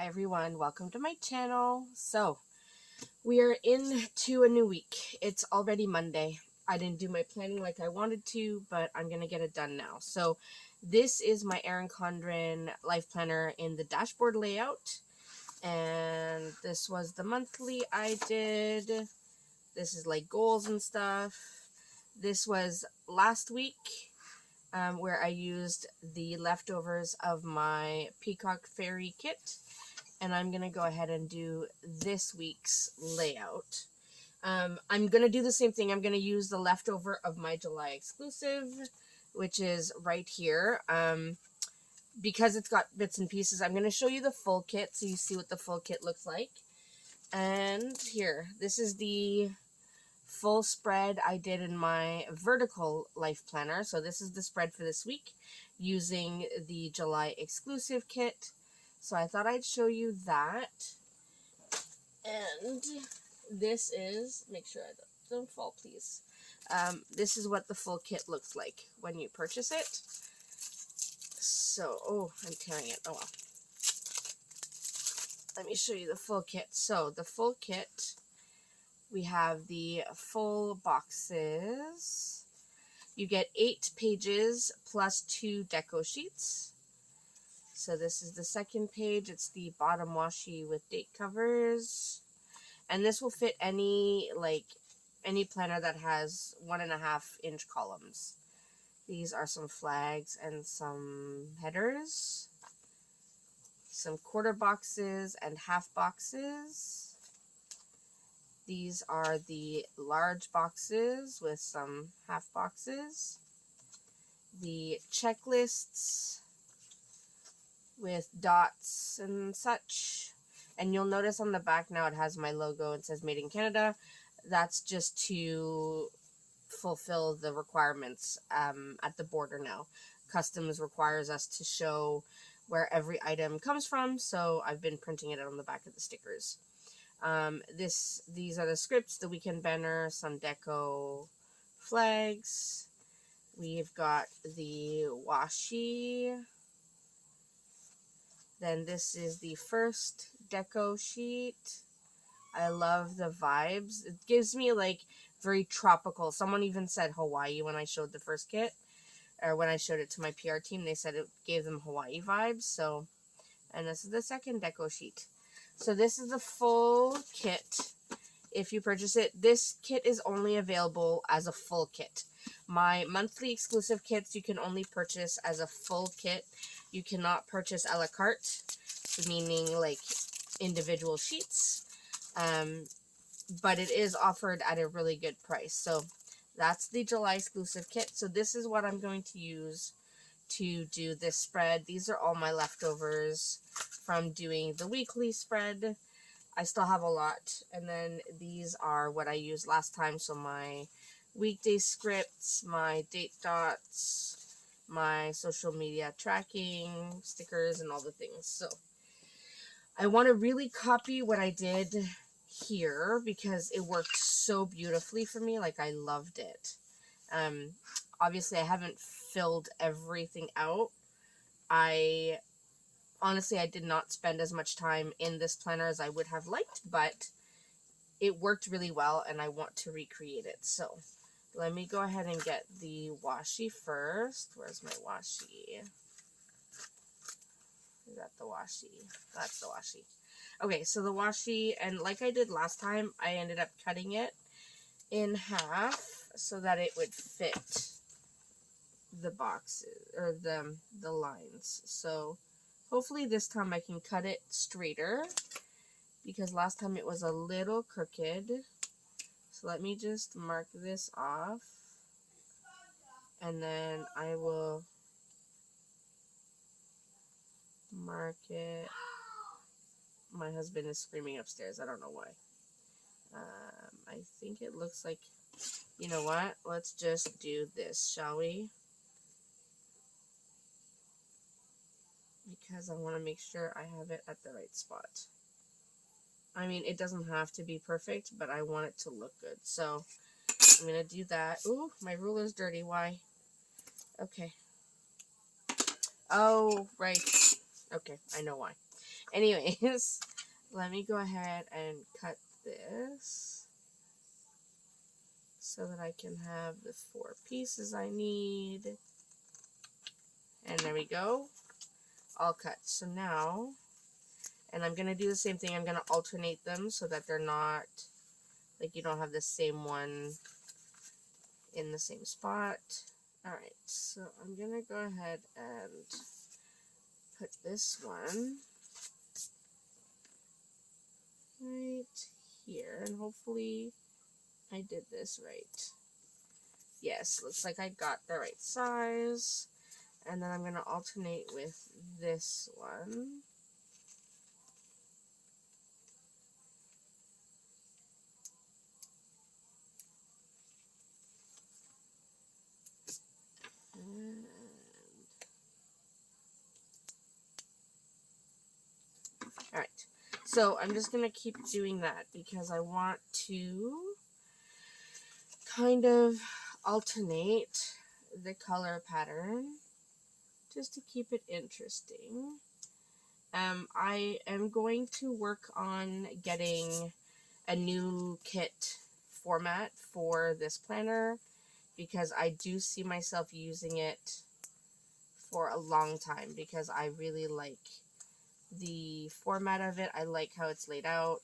Hi everyone, welcome to my channel. So, we are into a new week. It's already Monday. I didn't do my planning like I wanted to, but I'm going to get it done now. So, this is my Erin Condren life planner in the dashboard layout. And this was the monthly I did. This is like goals and stuff. This was last week. Where I used the leftovers of my Peacock Fairy kit, and I'm going to go ahead and do this week's layout. I'm going to do the same thing. I'm going to use the leftover of my July exclusive, which is right here. Because it's got bits and pieces, I'm going to show you the full kit so you see what the full kit looks like. And here, this is the full spread I did in my vertical life planner. So this is the spread for this week using the July exclusive kit. So I thought I'd show you that. And this is, make sure I don't fall please. This is what the full kit looks like when you purchase it. So, oh, I'm tearing it. Oh well. Let me show you the full kit. So the full kit, we have the full boxes. You get 8 pages plus 2 deco sheets. So this is the second page. It's the bottom washi with date covers. And this will fit any planner that has 1.5 inch columns. These are some flags and some headers. Some quarter boxes and half boxes. These are the large boxes with some half boxes. The checklists with dots and such. And you'll notice on the back now it has my logo. It says Made in Canada. That's just to fulfill the requirements at the border now. Customs requires us to show where every item comes from, so I've been printing it on the back of the stickers. These are the scripts, the weekend banner, some deco flags. We've got the washi. Then this is the first deco sheet. I love the vibes. It gives me like very tropical. Someone even said Hawaii when I showed the first kit, or when I showed it to my PR team, they said it gave them Hawaii vibes. So, and this is the second deco sheet. So this is the full kit. If you purchase it, this kit is only available as a full kit. My monthly exclusive kits you can only purchase as a full kit. You cannot purchase a la carte, meaning like individual sheets. But it is offered at a really good price. So that's the July exclusive kit. So this is what I'm going to use to do this spread. These are all my leftovers from doing the weekly spread. I still have a lot. And then these are what I used last time. So my weekday scripts, my date dots, my social media tracking, stickers, and all the things. So I want to really copy what I did here because it worked so beautifully for me. Like, I loved it. Obviously I haven't filled everything out. Honestly, I did not spend as much time in this planner as I would have liked, but it worked really well and I want to recreate it. So let me go ahead and get the washi first. Where's my washi? Is that the washi? That's the washi. Okay, so the washi, and like I did last time, I ended up cutting it in half so that it would fit the boxes, or the lines. So hopefully this time I can cut it straighter, because last time it was a little crooked. So let me just mark this off, and then I will mark it. My husband is screaming upstairs. I don't know why. I think it looks like, you know what? Let's just do this, shall we? Because I want to make sure I have it at the right spot. I mean, it doesn't have to be perfect, but I want it to look good. So I'm going to do that. Ooh, my ruler's dirty. Why? Okay. Oh, right. Okay, I know why. Anyways, let me go ahead and cut this so that I can have the 4 pieces I need. And there we go. All cut. So now, and I'm going to do the same thing. I'm going to alternate them so that they're not, like you don't have the same one in the same spot. Alright, so I'm going to go ahead and put this one right here, and hopefully I did this right. Yes, looks like I got the right size. And then I'm going to alternate with this one. And alright, so I'm just going to keep doing that because I want to kind of alternate the color pattern just to keep it interesting. I am going to work on getting a new kit format for this planner because I do see myself using it for a long time because I really like the format of it. I like how it's laid out.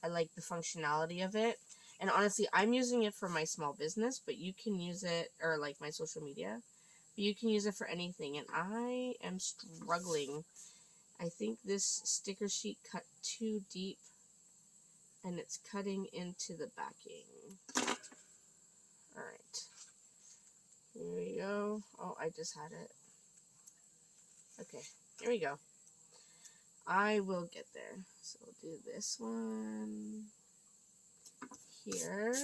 I like the functionality of it. And honestly, I'm using it for my small business, but you can use it, or like my social media, but you can use it for anything. And I am struggling. I think this sticker sheet cut too deep and it's cutting into the backing. Alright. Here we go. Oh, I just had it. Okay, here we go. I will get there. So we'll do this one here.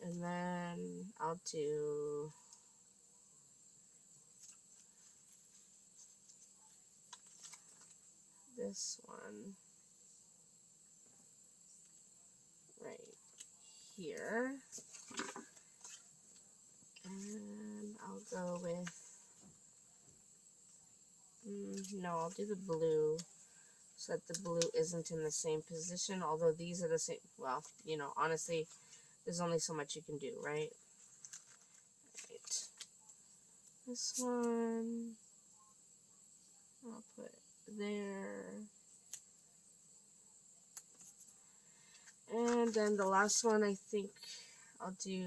And then I'll do this one right here. And I'll go with, no, I'll do the blue so that the blue isn't in the same position, although these are the same. Well, you know, honestly, there's only so much you can do, right? Right. This one, I'll put there. And then the last one, I think I'll do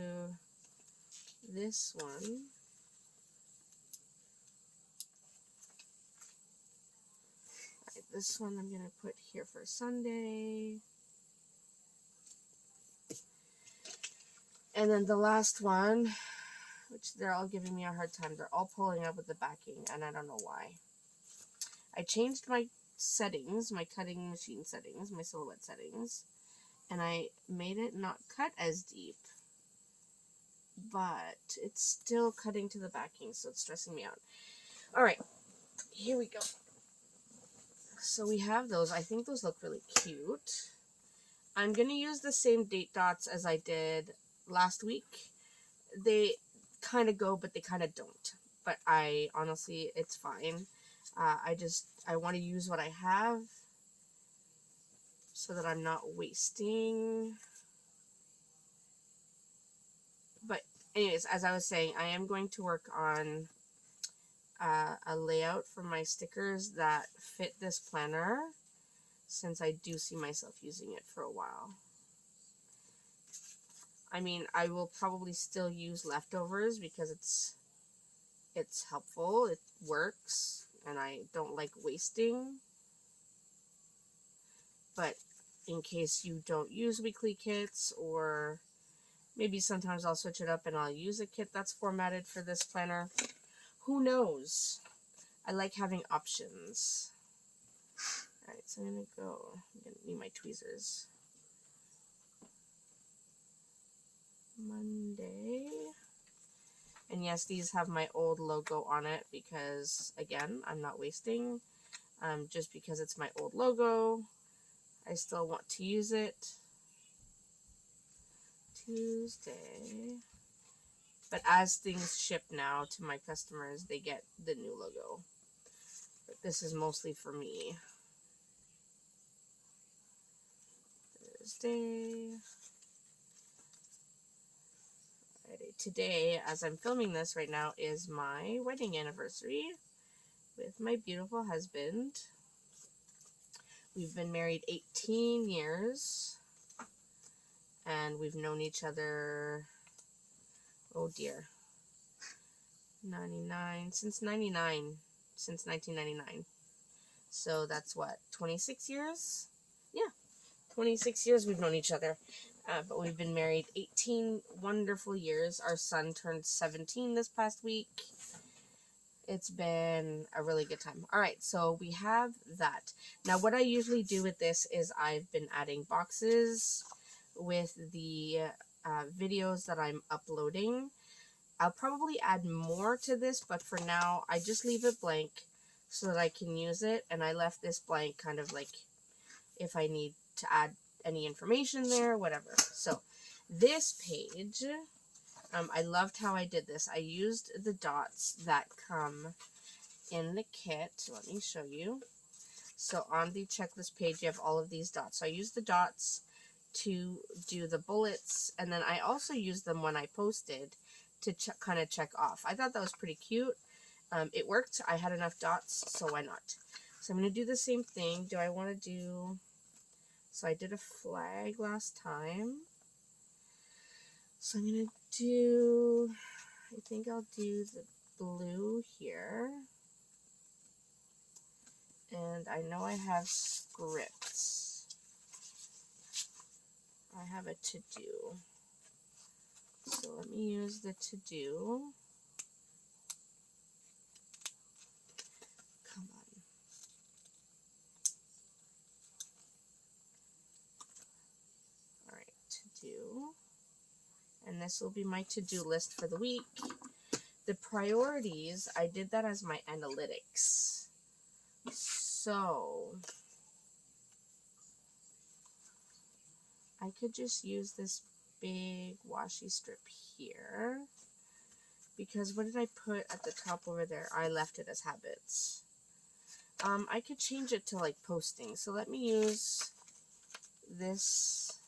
this one. Right, this one I'm going to put here for Sunday. And then the last one, which they're all giving me a hard time. They're all pulling up with the backing, and I don't know why. I changed my settings, my cutting machine settings, my silhouette settings, and I made it not cut as deep. But it's still cutting to the backing, so it's stressing me out. Alright, here we go. So we have those. I think those look really cute. I'm going to use the same date dots as I did last week. They kind of go, but they kind of don't. But honestly, it's fine. I want to use what I have so that I'm not wasting. But anyways, as I was saying, I am going to work on a layout for my stickers that fit this planner, since I do see myself using it for a while. I mean, I will probably still use leftovers because it's helpful, it works, and I don't like wasting. But in case you don't use weekly kits, or maybe sometimes I'll switch it up and I'll use a kit that's formatted for this planner. Who knows? I like having options. Alright, so I'm going to need my tweezers. Monday. And yes, these have my old logo on it because, again, I'm not wasting. Just because it's my old logo, I still want to use it. Tuesday. But as things ship now to my customers, they get the new logo. This is mostly for me. Thursday. Friday. Today, as I'm filming this right now, is my wedding anniversary with my beautiful husband. We've been married 18 years, and we've known each other, oh dear, since 1999. So that's what, 26 years? Yeah, 26 years we've known each other. But we've been married 18 wonderful years. Our son turned 17 this past week. It's been a really good time. All right, so we have that. Now, what I usually do with this is I've been adding boxes with the videos that I'm uploading. I'll probably add more to this, but for now, I just leave it blank so that I can use it. And I left this blank kind of like if I need to add any information there, whatever. So this page, I loved how I did this. I used the dots that come in the kit. Let me show you. So on the checklist page, you have all of these dots. So I used the dots to do the bullets, and then I also used them when I posted to kind of check off. I thought that was pretty cute. It worked. I had enough dots, so why not? So I'm going to do the same thing. Do I want to do... So I did a flag last time. So I'm going to do... I think I'll do the blue here. And I know I have scripts. I have a to-do. So let me use the to-do. Come on. Alright, to-do. And this will be my to-do list for the week. The priorities, I did that as my analytics. So I could just use this big washi strip here, because what did I put at the top over there? I left it as habits. I could change it to like posting. So let me use this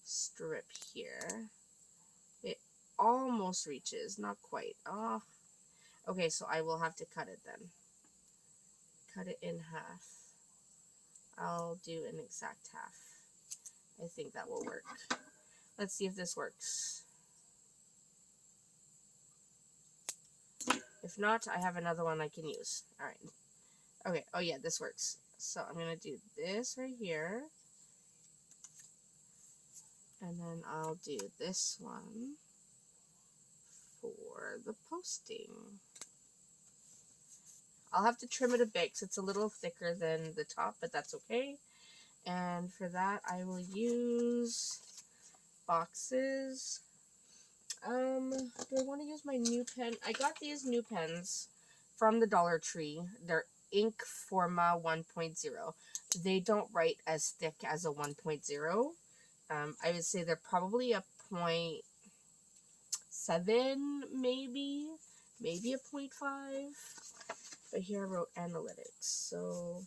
strip here. It almost reaches, not quite. Oh, okay, so I will have to cut it then. Cut it in half. I'll do an exact half. I think that will work. Let's see if this works. If not, I have another one I can use. Alright. Okay, oh yeah, this works. So I'm going to do this right here. And then I'll do this one for the posting. I'll have to trim it a bit because it's a little thicker than the top, but that's okay. And for that, I will use boxes. Do I want to use my new pen? I got these new pens from the Dollar Tree. They're Ink Forma 1.0. They don't write as thick as a 1.0. I would say they're probably a 0.7, maybe a 0.5. But here I wrote analytics. So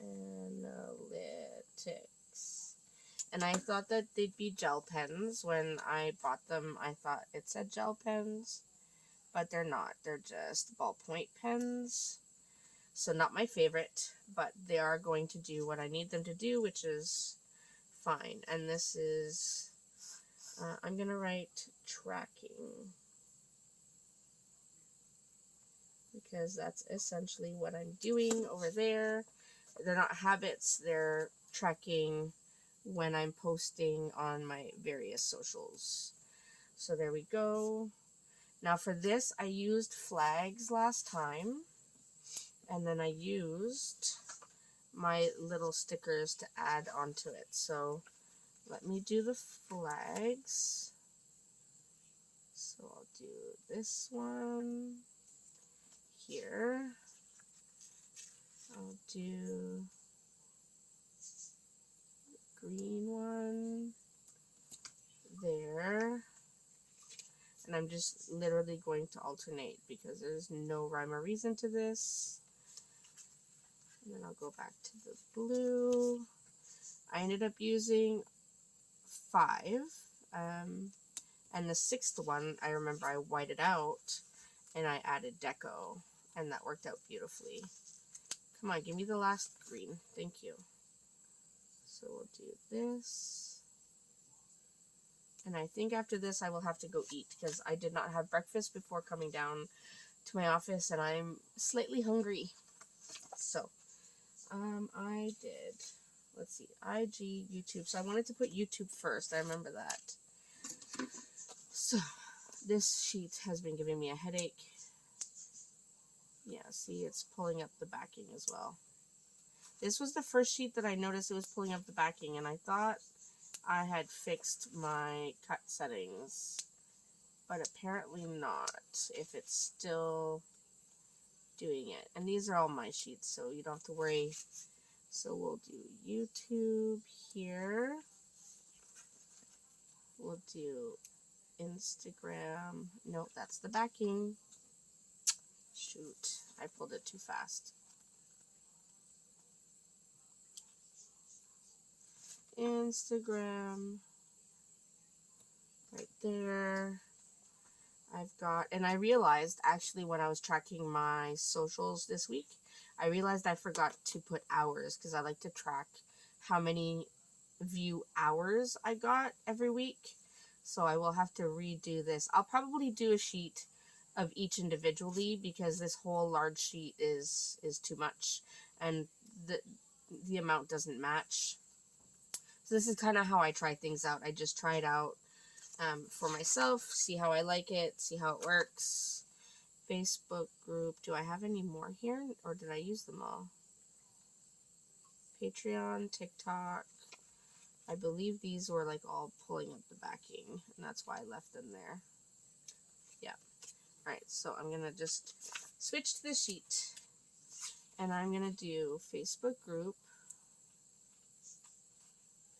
analytics. And I thought that they'd be gel pens. When I bought them, I thought it said gel pens, but they're not. They're just ballpoint pens. So not my favorite, but they are going to do what I need them to do, which is fine. And this is, I'm going to write tracking, because that's essentially what I'm doing over there. They're not habits, they're tracking when I'm posting on my various socials. So there we go. Now for this, I used flags last time, and then I used my little stickers to add onto it. So let me do the flags. So I'll do this one here. I'll do the green one there. And I'm just literally going to alternate because there's no rhyme or reason to this. And then I'll go back to the blue. I ended up using 5. And the 6th one, I remember I whited out and I added deco. And that worked out beautifully. Come on, give me the last green. Thank you. So we'll do this. And I think after this I will have to go eat because I did not have breakfast before coming down to my office and I'm slightly hungry. So, I did, let's see, IG, YouTube. So I wanted to put YouTube first. I remember that. So, this sheet has been giving me a headache. Yeah, see, it's pulling up the backing as well. This was the first sheet that I noticed it was pulling up the backing, and I thought I had fixed my cut settings, but apparently not, if it's still doing it. And these are all my sheets, so you don't have to worry. So we'll do YouTube here. We'll do Instagram. No, that's the backing. Shoot, I pulled it too fast. Instagram. Right there. I've got, and I realized actually when I was tracking my socials this week, I realized I forgot to put hours because I like to track how many view hours I got every week. So I will have to redo this. I'll probably do a sheet of each individually because this whole large sheet is too much and the amount doesn't match. So this is kind of how I try things out. I just try it out for myself, see how I like it, see how it works. Facebook group. Do I have any more here or did I use them all? Patreon, TikTok. I believe these were like all pulling up the backing and that's why I left them there. Yeah. Alright, so I'm going to just switch to the sheet and I'm going to do Facebook group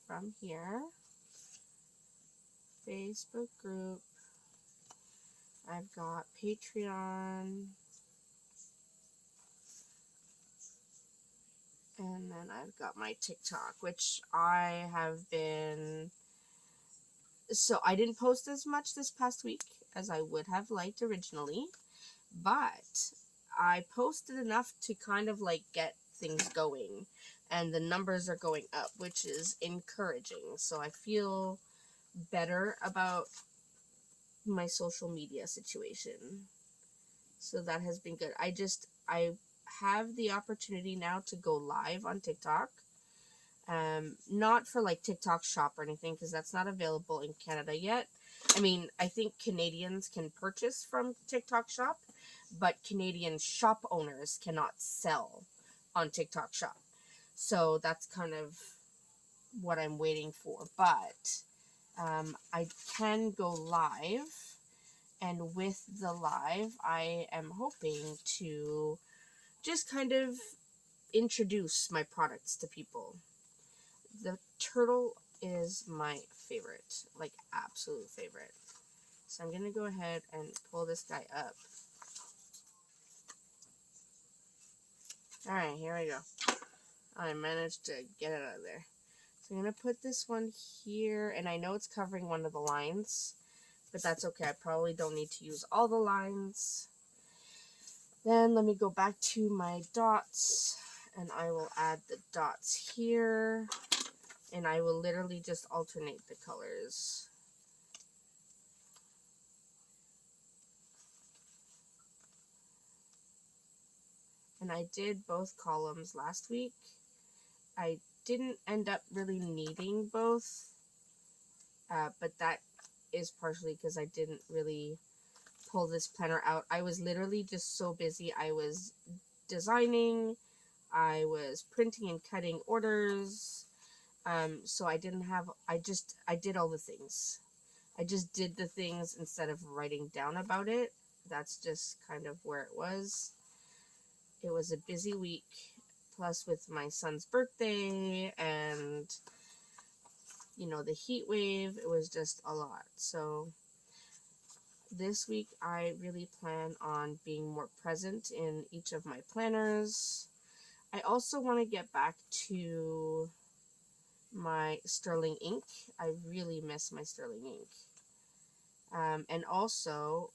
from here. Facebook group. I've got Patreon. And then I've got my TikTok, which I have been... So I didn't post as much this past week as I would have liked originally. But I posted enough to kind of like get things going. And the numbers are going up, which is encouraging. So I feel better about my social media situation. So that has been good. I have the opportunity now to go live on TikTok. Not for like TikTok Shop or anything because that's not available in Canada yet. I mean, I think Canadians can purchase from TikTok Shop, but Canadian shop owners cannot sell on TikTok Shop. So that's kind of what I'm waiting for. But I can go live, and with the live, I am hoping to just kind of introduce my products to people. The turtle is my favorite, like absolute favorite. So I'm going to go ahead and pull this guy up. Alright, here we go. I managed to get it out of there. So I'm going to put this one here, and I know it's covering one of the lines, but that's okay. I probably don't need to use all the lines. Then let me go back to my dots, and I will add the dots here, and I will literally just alternate the colors. And I did both columns last week. I didn't end up really needing both, but that is partially because I didn't really pull this planner out. I was literally just so busy. I was designing, I was printing and cutting orders, so I didn't have, I did all the things. I just did the things instead of writing down about it. That's just kind of where it was. It was a busy week, plus with my son's birthday and, you know, the heat wave, it was just a lot. So this week I really plan on being more present in each of my planners. I also want to get back to my sterling ink. I really miss my sterling ink. And also,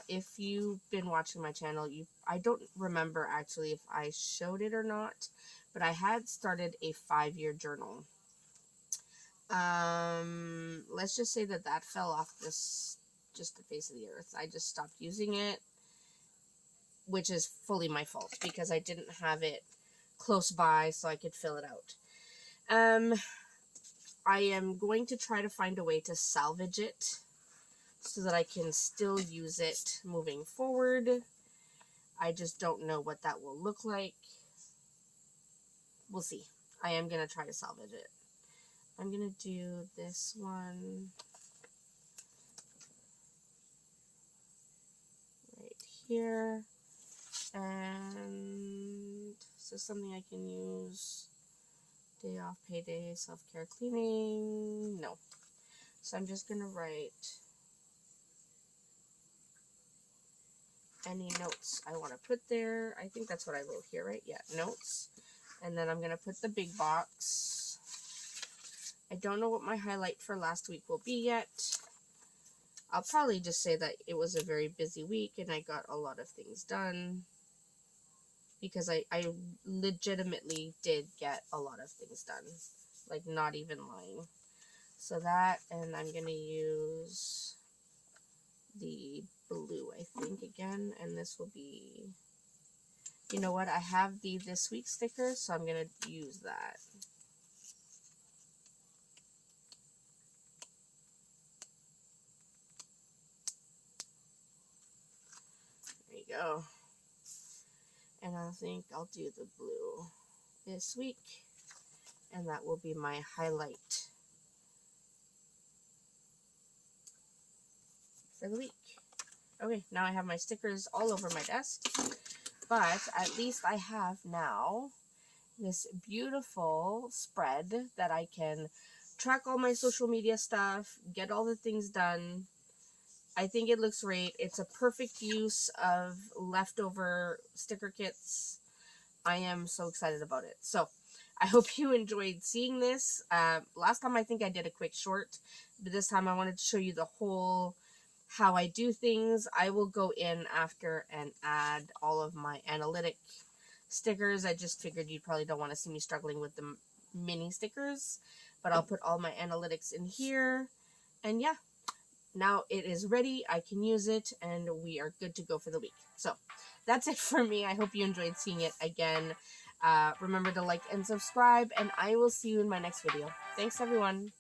if you've been watching my channel, I don't remember actually if I showed it or not, but I had started a 5-year journal. Let's just say that fell off just the face of the earth. I just stopped using it, which is fully my fault because I didn't have it close by so I could fill it out. I am going to try to find a way to salvage it so that I can still use it moving forward. I just don't know what that will look like. We'll see. I am going to try to salvage it. I'm going to do this one right here. And so something I can use. Day off, payday, self-care, cleaning. No. So I'm just going to write any notes I want to put there. I think that's what I wrote here, right? Yeah, notes. And then I'm going to put the big box. I don't know what my highlight for last week will be yet. I'll probably just say that it was a very busy week and I got a lot of things done. Because I legitimately did get a lot of things done. Like, not even lying. So that, and I'm going to use the blue, I think, again. And this will be, you know what, I have the This Week sticker, so I'm going to use that. There you go. And I think I'll do the blue this week. And that will be my highlight for the week. Okay, now I have my stickers all over my desk. But at least I have now this beautiful spread that I can track all my social media stuff, get all the things done. I think it looks great. It's a perfect use of leftover sticker kits. I am so excited about it. So I hope you enjoyed seeing this. Last time I think I did a quick short, but this time I wanted to show you the whole how I do things. I will go in after and add all of my analytic stickers. I just figured you probably don't want to see me struggling with the mini stickers, but I'll put all my analytics in here. And yeah, now it is ready. I can use it and we are good to go for the week. So that's it for me. I hope you enjoyed seeing it again. Remember to like and subscribe, and I will see you in my next video. Thanks, everyone.